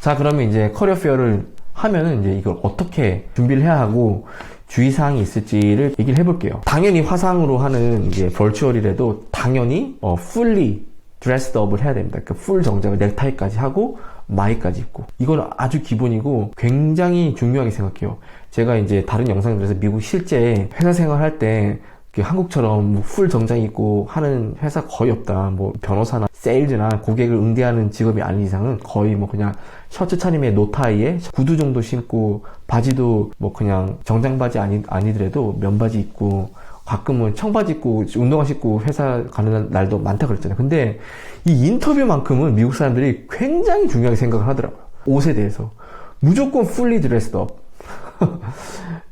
자, 그러면 이제 커리어 페어를 하면은 이제 이걸 어떻게 준비를 해야 하고 주의사항이 있을지를 얘기를 해볼게요. 당연히 화상으로 하는 이제 버추얼이라도 당연히 fully dressed up을 해야 됩니다. 그러니까 풀 정장을 넥타이까지 하고 마이까지 입고, 이건 아주 기본이고 굉장히 중요하게 생각해요. 제가 이제 다른 영상들에서 미국 실제 회사 생활할 때 한국처럼 풀 정장 입고 하는 회사 거의 없다. 뭐 변호사나 세일즈나 고객을 응대하는 직업이 아닌 이상은 거의 뭐 그냥 셔츠 차림에 노타이에 구두 정도 신고, 바지도 뭐 그냥 정장 바지 아니더라도 면바지 입고, 가끔은 청바지 입고 운동화 신고 회사 가는 날도 많다 그랬잖아요. 근데 이 인터뷰만큼은 미국 사람들이 굉장히 중요하게 생각을 하더라고요. 옷에 대해서 무조건 fully dressed up.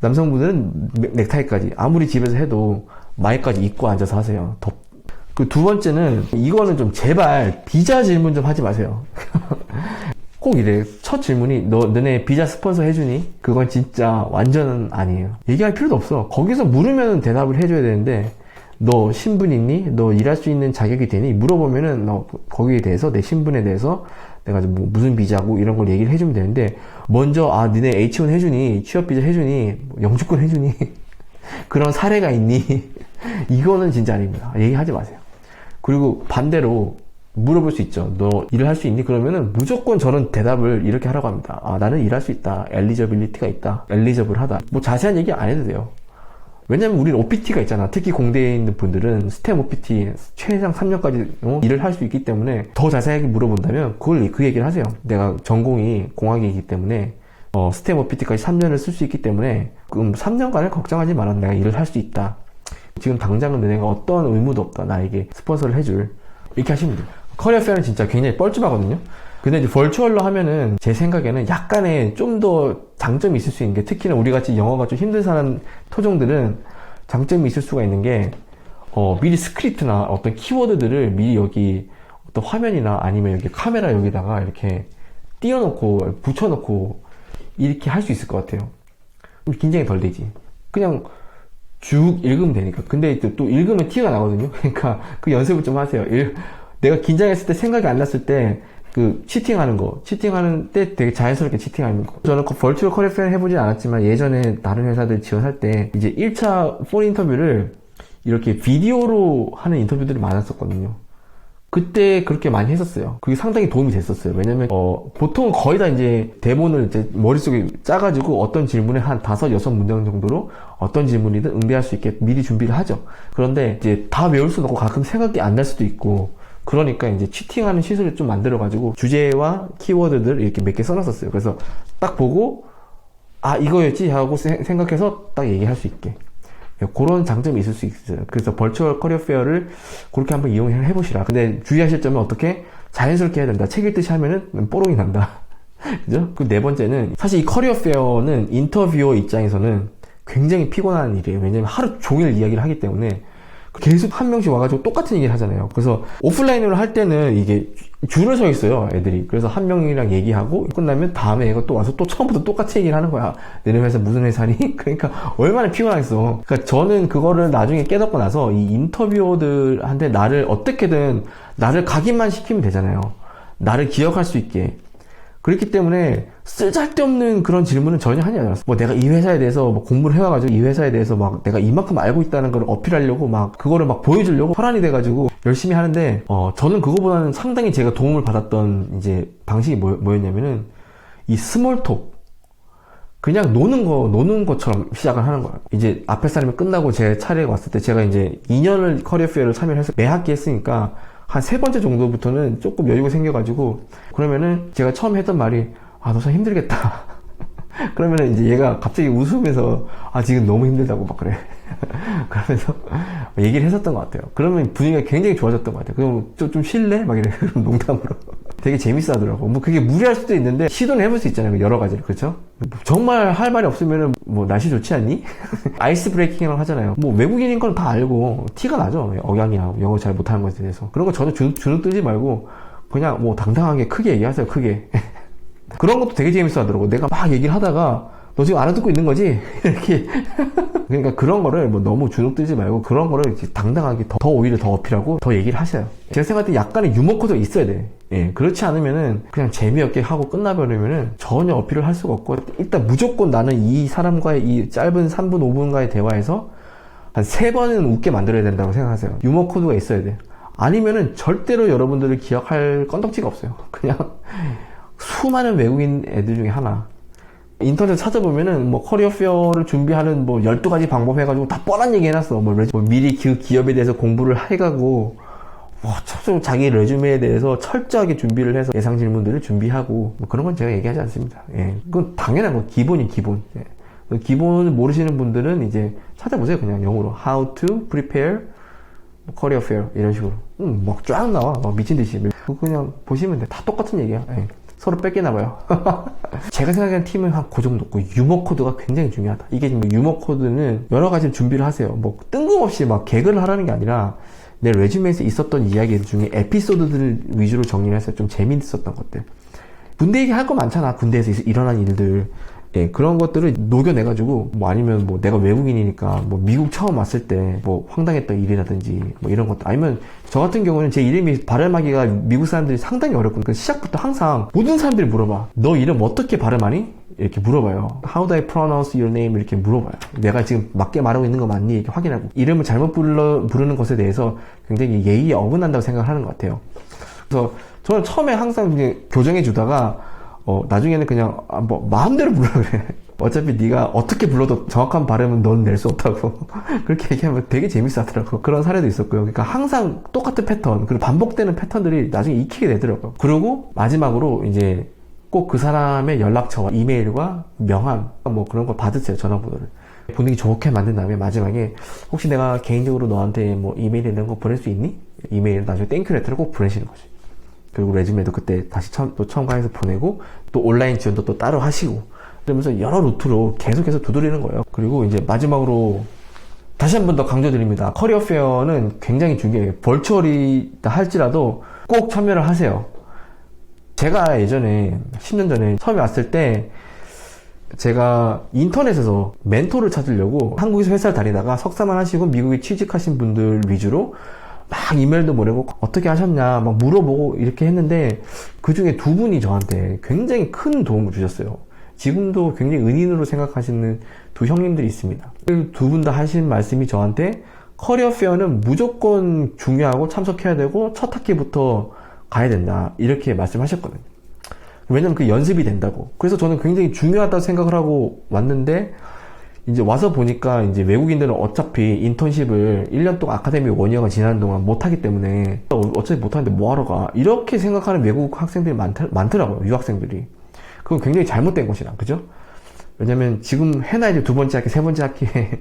남성분들은 넥타이까지, 아무리 집에서 해도 마이까지 입고 앉아서 하세요. 그 두 번째는, 이거는 좀 제발 비자 질문 좀 하지 마세요. 꼭 이래. 첫 질문이 너네 비자 스폰서 해주니? 그건 진짜 완전은 아니에요. 얘기할 필요도 없어. 거기서 물으면 대답을 해줘야 되는데, 너 신분 있니? 너 일할 수 있는 자격이 되니? 물어보면은 너 거기에 대해서, 내 신분에 대해서 내가 뭐 무슨 비자고 이런 걸 얘기를 해주면 되는데, 먼저 니네 H1 해주니? 취업비자 해주니? 영주권 해주니? 그런 사례가 있니? 이거는 진짜 아닙니다. 얘기하지 마세요. 그리고 반대로 물어볼 수 있죠. 너 일을 할 수 있니? 그러면은 무조건 저는 대답을 이렇게 하라고 합니다. 나는 일할 수 있다. 엘리저빌리티가 있다. 엘리저블하다. 뭐 자세한 얘기 안 해도 돼요. 왜냐면 우리는 OPT가 있잖아. 특히 공대에 있는 분들은 스템 OPT 최장 3년까지 일을 할 수 있기 때문에, 더 자세하게 물어본다면 그 얘기를 하세요. 내가 전공이 공학이기 때문에 스템 OPT까지 3년을 쓸 수 있기 때문에 3년간을 걱정하지 마라. 내가 일을 할 수 있다. 지금 당장은 내가 어떤 의무도 없다. 나에게 스폰서를 해줄. 이렇게 하시면 돼요. 커리어 페어는 진짜 굉장히 뻘쭘하거든요. 근데 이제 버추얼로 하면은 제 생각에는 약간의 좀 더 장점이 있을 수 있는 게, 특히나 우리같이 영어가 좀 힘든 사람 토종들은 장점이 있을 수가 있는 게, 미리 스크립트나 어떤 키워드들을 미리 여기 어떤 화면이나 아니면 여기 카메라 여기다가 이렇게 띄워놓고 붙여놓고 이렇게 할 수 있을 것 같아요. 긴장이 덜 되지. 그냥 쭉 읽으면 되니까. 근데 또 읽으면 티가 나거든요. 그러니까 그 연습을 좀 하세요. 내가 긴장했을 때, 생각이 안 났을 때 치팅하는 때 되게 자연스럽게 치팅하는 거. 저는 버추얼 커리어 페어 해보진 않았지만, 예전에 다른 회사들 지원할 때 이제 1차 폰 인터뷰를 이렇게 비디오로 하는 인터뷰들이 많았었거든요. 그때 그렇게 많이 했었어요. 그게 상당히 도움이 됐었어요. 왜냐면 보통 거의 다 이제 대본을 이제 머릿속에 짜가지고 어떤 질문에 한 5, 6문장 정도로 어떤 질문이든 응대할 수 있게 미리 준비를 하죠. 그런데 이제 다 외울 수는 없고 가끔 생각이 안 날 수도 있고, 그러니까 이제 치팅하는 시설을 좀 만들어가지고 주제와 키워드들 이렇게 몇 개 써놨었어요. 그래서 딱 보고 이거였지 하고 생각해서 딱 얘기할 수 있게. 그런 장점이 있을 수 있어요. 그래서 버추얼 커리어 페어를 그렇게 한번 이용해 보시라. 근데 주의하실 점은, 어떻게 자연스럽게 해야 된다. 책 읽듯이 하면은 뽀록이 난다. 그죠? 그 네 번째는, 사실 이 커리어 페어는 인터뷰어 입장에서는 굉장히 피곤한 일이에요. 왜냐면 하루 종일 이야기를 하기 때문에 계속 한 명씩 와가지고 똑같은 얘기를 하잖아요. 그래서 오프라인으로 할 때는 이게 줄을 서 있어요, 애들이. 그래서 한 명이랑 얘기하고 끝나면 다음에 얘가 또 와서 또 처음부터 똑같은 얘기를 하는 거야. 너네 회사 무슨 회사니? 그러니까 얼마나 피곤하겠어. 그러니까 저는 그거를 나중에 깨닫고 나서 이 인터뷰어들한테 나를 어떻게든 나를 각인만 시키면 되잖아요. 나를 기억할 수 있게. 그렇기 때문에 쓸데없는 그런 질문은 전혀 하지 않았어요. 뭐 내가 이 회사에 대해서 뭐 공부를 해와가지고 이 회사에 대해서 막 내가 이만큼 알고 있다는 걸 어필하려고 막 그거를 막 보여주려고 혈안이 돼가지고 열심히 하는데, 저는 그거보다는 상당히 제가 도움을 받았던 이제 방식이 뭐였냐면은 이 스몰톡. 그냥 노는 것처럼 시작을 하는 거예요. 이제 앞에 사람이 끝나고 제 차례가 왔을 때, 제가 이제 2년을 커리어 페어를 참여를 해서 매 학기 했으니까 한 3번째 정도부터는 조금 여유가 생겨가지고, 그러면은 제가 처음 했던 말이, 너 참 힘들겠다. 그러면은 이제 얘가 갑자기 웃으면서, 지금 너무 힘들다고 막 그래. 그러면서 얘기를 했었던 것 같아요. 그러면 분위기가 굉장히 좋아졌던 것 같아요. 그럼 좀 쉴래? 막 이래. 농담으로. 되게 재밌어 하더라고. 뭐 그게 무리할 수도 있는데 시도는 해볼 수 있잖아요. 여러 가지를. 그렇죠? 정말 할 말이 없으면은 뭐 날씨 좋지 않니? 아이스 브레이킹을 하잖아요. 뭐 외국인인 건 다 알고 티가 나죠. 억양이나 영어 잘 못하는 것에 대해서. 그런 거 전혀 주눅 들지 말고 그냥 뭐 당당하게 크게 얘기하세요. 크게. 그런 것도 되게 재밌어 하더라고. 내가 막 얘기를 하다가 너 지금 알아듣고 있는 거지? 이렇게. 그러니까 그런 거를 뭐 너무 주눅들지 말고 그런 거를 이렇게 당당하게 더 오히려 더 어필하고 더 얘기를 하셔요. 제가 생각할 때 약간의 유머 코드가 있어야 돼. 예, 그렇지 않으면은 그냥 재미없게 하고 끝나버리면은 전혀 어필을 할 수가 없고, 일단 무조건 나는 이 사람과의 이 짧은 3분, 5분과의 대화에서 한 3번은 웃게 만들어야 된다고 생각하세요. 유머 코드가 있어야 돼. 아니면은 절대로 여러분들을 기억할 건덕지가 없어요. 그냥 수많은 외국인 애들 중에 하나. 인터넷 찾아보면은 뭐 커리어 페어를 준비하는 뭐 12가지 방법 해가지고 다 뻔한 얘기 해놨어. 뭐 미리 그 기업에 대해서 공부를 해가고, 자기 레주메에 대해서 철저하게 준비를 해서 예상 질문들을 준비하고, 뭐 그런 건 제가 얘기하지 않습니다. 예. 그건 당연한 거. 기본이 기본. 예. 기본을 모르시는 분들은 이제 찾아보세요. 그냥 영어로. How to prepare career fair. 이런 식으로. 막 쫙 나와. 막 미친 듯이. 그냥 보시면 돼. 다 똑같은 얘기야. 예. 서로 뺏기나봐요. 제가 생각하는 팀은 한 그 정도 없고, 유머 코드가 굉장히 중요하다. 이게 지금 유머 코드는 여러 가지 준비를 하세요. 뭐 뜬금없이 막 개그를 하라는 게 아니라 내 레주메에서 있었던 이야기들 중에 에피소드들 위주로 정리를 해서 좀 재미있었던 것들. 군대 얘기할 거 많잖아. 군대에서 일어난 일들. 예, 그런 것들을 녹여내가지고, 뭐 아니면 뭐 내가 외국인이니까 뭐 미국 처음 왔을 때 뭐 황당했던 일이라든지 뭐 이런 것들. 아니면 저 같은 경우는 제 이름이 발음하기가 미국 사람들이 상당히 어렵거든요. 그러니까 시작부터 항상 모든 사람들이 물어봐. 너 이름 어떻게 발음하니? 이렇게 물어봐요. How do I pronounce your name? 이렇게 물어봐요. 내가 지금 맞게 말하고 있는 거 맞니? 이렇게 확인하고. 이름을 잘못 부르는 것에 대해서 굉장히 예의에 어긋난다고 생각하는 것 같아요. 그래서 저는 처음에 항상 이제 교정해 주다가 나중에는 그냥 뭐 마음대로 불러 그래. 어차피 네가 어떻게 불러도 정확한 발음은 넌 낼 수 없다고. 그렇게 얘기하면 되게 재밌어 하더라고. 그런 사례도 있었고요. 그러니까 항상 똑같은 패턴, 그리고 반복되는 패턴들이 나중에 익히게 되더라고요. 그리고 마지막으로 이제 꼭 그 사람의 연락처와 이메일과 명함 뭐 그런 걸 받으세요. 전화번호를. 분위기 좋게 만든 다음에 마지막에 혹시 내가 개인적으로 너한테 뭐 이메일 이런 거 보낼 수 있니? 이메일 나중에 땡큐 레터를 꼭 보내시는 거지. 그리고 레주메도 그때 다시 또 첨가해서 보내고, 또 온라인 지원도 또 따로 하시고, 그러면서 여러 루트로 계속해서 두드리는 거예요. 그리고 이제 마지막으로 다시 한 번 더 강조드립니다. 커리어 페어는 굉장히 중요해요. 벌추얼이다 할지라도 꼭 참여를 하세요. 제가 예전에 10년 전에 처음에 왔을 때 제가 인터넷에서 멘토를 찾으려고 한국에서 회사를 다니다가 석사만 하시고 미국에 취직하신 분들 위주로 막 이메일도 보내고 어떻게 하셨냐 막 물어보고 이렇게 했는데, 그 중에 2분이 저한테 굉장히 큰 도움을 주셨어요. 지금도 굉장히 은인으로 생각하시는 2 형님들이 있습니다. 그 2분 다 하신 말씀이 저한테 커리어 페어는 무조건 중요하고 참석해야 되고 첫 학기부터 가야 된다, 이렇게 말씀하셨거든요. 왜냐면 그 연습이 된다고. 그래서 저는 굉장히 중요하다고 생각을 하고 왔는데, 이제 와서 보니까 이제 외국인들은 어차피 인턴십을 1년 동안 아카데미 1년간 지나는 동안 못하기 때문에 어차피 못하는데 뭐하러 가, 이렇게 생각하는 외국 학생들이 많더라고요. 유학생들이. 그건 굉장히 잘못된 것이라. 그죠? 왜냐면 지금 해나 이제 2번째 학기, 3번째 학기에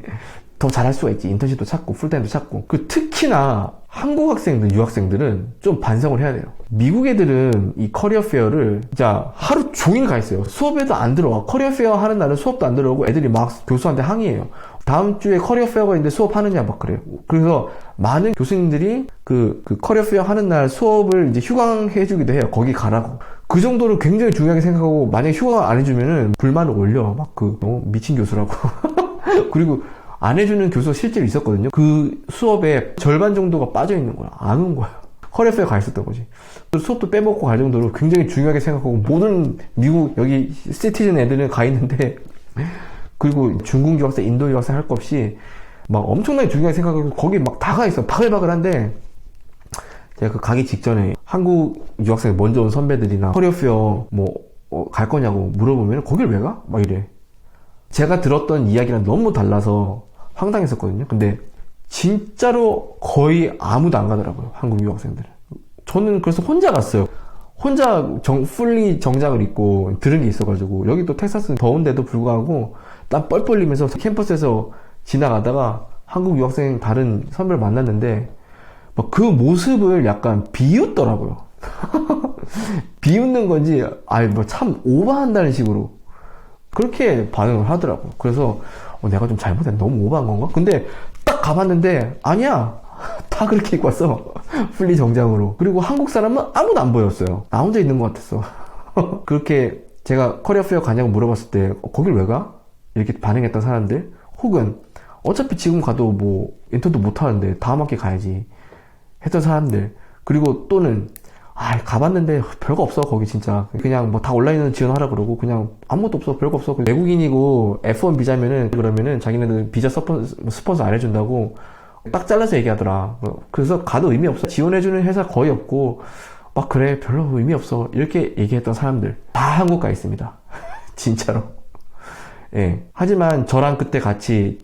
더 잘할 수가 있지. 인턴십도 찾고 풀타임도 찾고. 특히나 한국 학생들, 유학생들은 좀 반성을 해야 돼요. 미국 애들은 이 커리어 페어를 진짜 하루 종일 가 있어요. 수업에도 안 들어와. 커리어 페어 하는 날은 수업도 안 들어오고 애들이 막 교수한테 항의해요. 다음 주에 커리어 페어가 있는데 수업하느냐 막 그래요. 그래서 많은 교수님들이 그 커리어 페어 하는 날 수업을 이제 휴강해 주기도 해요. 거기 가라고. 그 정도로 굉장히 중요하게 생각하고, 만약에 휴가 안 해주면은 불만을 올려. 막 미친 교수라고. 그리고 안 해주는 교수가 실제로 있었거든요. 그 수업에 절반 정도가 빠져있는 거야. 안 온 거야. 커리어 페어 가 있었던 거지. 수업도 빼먹고 갈 정도로 굉장히 중요하게 생각하고, 모든 미국 여기 시티즌 애들은 가 있는데, 그리고 중국 유학생, 인도 유학생 할 거 없이 막 엄청나게 중요하게 생각하고 거기 막 다 가 있어. 바글바글한데, 제가 그 가기 직전에 한국 유학생 먼저 온 선배들이나 커리어 페어 갈 거냐고 물어보면 거길 왜 가? 막 이래. 제가 들었던 이야기랑 너무 달라서 황당했었거든요. 근데 진짜로 거의 아무도 안 가더라고요. 한국 유학생들은. 저는 그래서 혼자 갔어요. 혼자 풀리 정장을 입고 들은 게 있어가지고, 여기 또 텍사스는 더운데도 불구하고 땀 뻘뻘 흘리면서 캠퍼스에서 지나가다가 한국 유학생 다른 선배를 만났는데, 막 그 모습을 약간 비웃더라고요. 비웃는 건지, 뭐 참 오버한다는 식으로 그렇게 반응을 하더라고. 그래서 내가 좀 잘못했나? 너무 오버한 건가? 근데 딱 가봤는데 아니야. 다 그렇게 입고 왔어. 풀리 정장으로. 그리고 한국 사람은 아무도 안 보였어요. 나 혼자 있는 것 같았어. 그렇게 제가 커리어 페어 가냐고 물어봤을 때 거길 왜 가? 이렇게 반응했던 사람들, 혹은 어차피 지금 가도 뭐 인턴도 못 하는데 다음 학기 가야지 했던 사람들, 그리고 또는 가봤는데 별거 없어 거기 진짜 그냥 뭐 다 온라인으로 지원하라 그러고 그냥 아무것도 없어 별거 없어 외국인이고 F1 비자면은 그러면은 자기네들 비자 스폰서 안 해준다고 딱 잘라서 얘기하더라. 그래서 가도 의미 없어, 지원해주는 회사 거의 없고 막 그래 별로 의미 없어 이렇게 얘기했던 사람들 다 한국 가 있습니다. 진짜로. 예. 하지만 저랑 그때 같이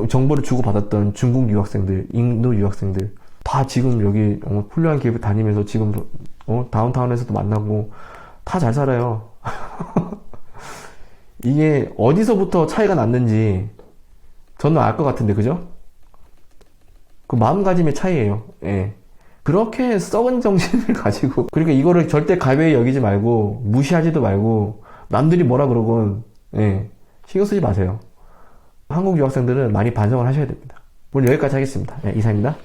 정보를 주고받았던 중국 유학생들, 인도 유학생들 다 지금 여기 훌륭한 기업에 다니면서 지금 다운타운에서도 만나고 다 잘 살아요. 이게 어디서부터 차이가 났는지 저는 알 것 같은데, 그죠? 그 마음가짐의 차이예요. 예. 그렇게 썩은 정신을 가지고, 그러니까 이거를 절대 가벼이 여기지 말고 무시하지도 말고 남들이 뭐라 그러건 신경 쓰지 마세요. 한국 유학생들은 많이 반성을 하셔야 됩니다. 오늘 여기까지 하겠습니다. 이상입니다.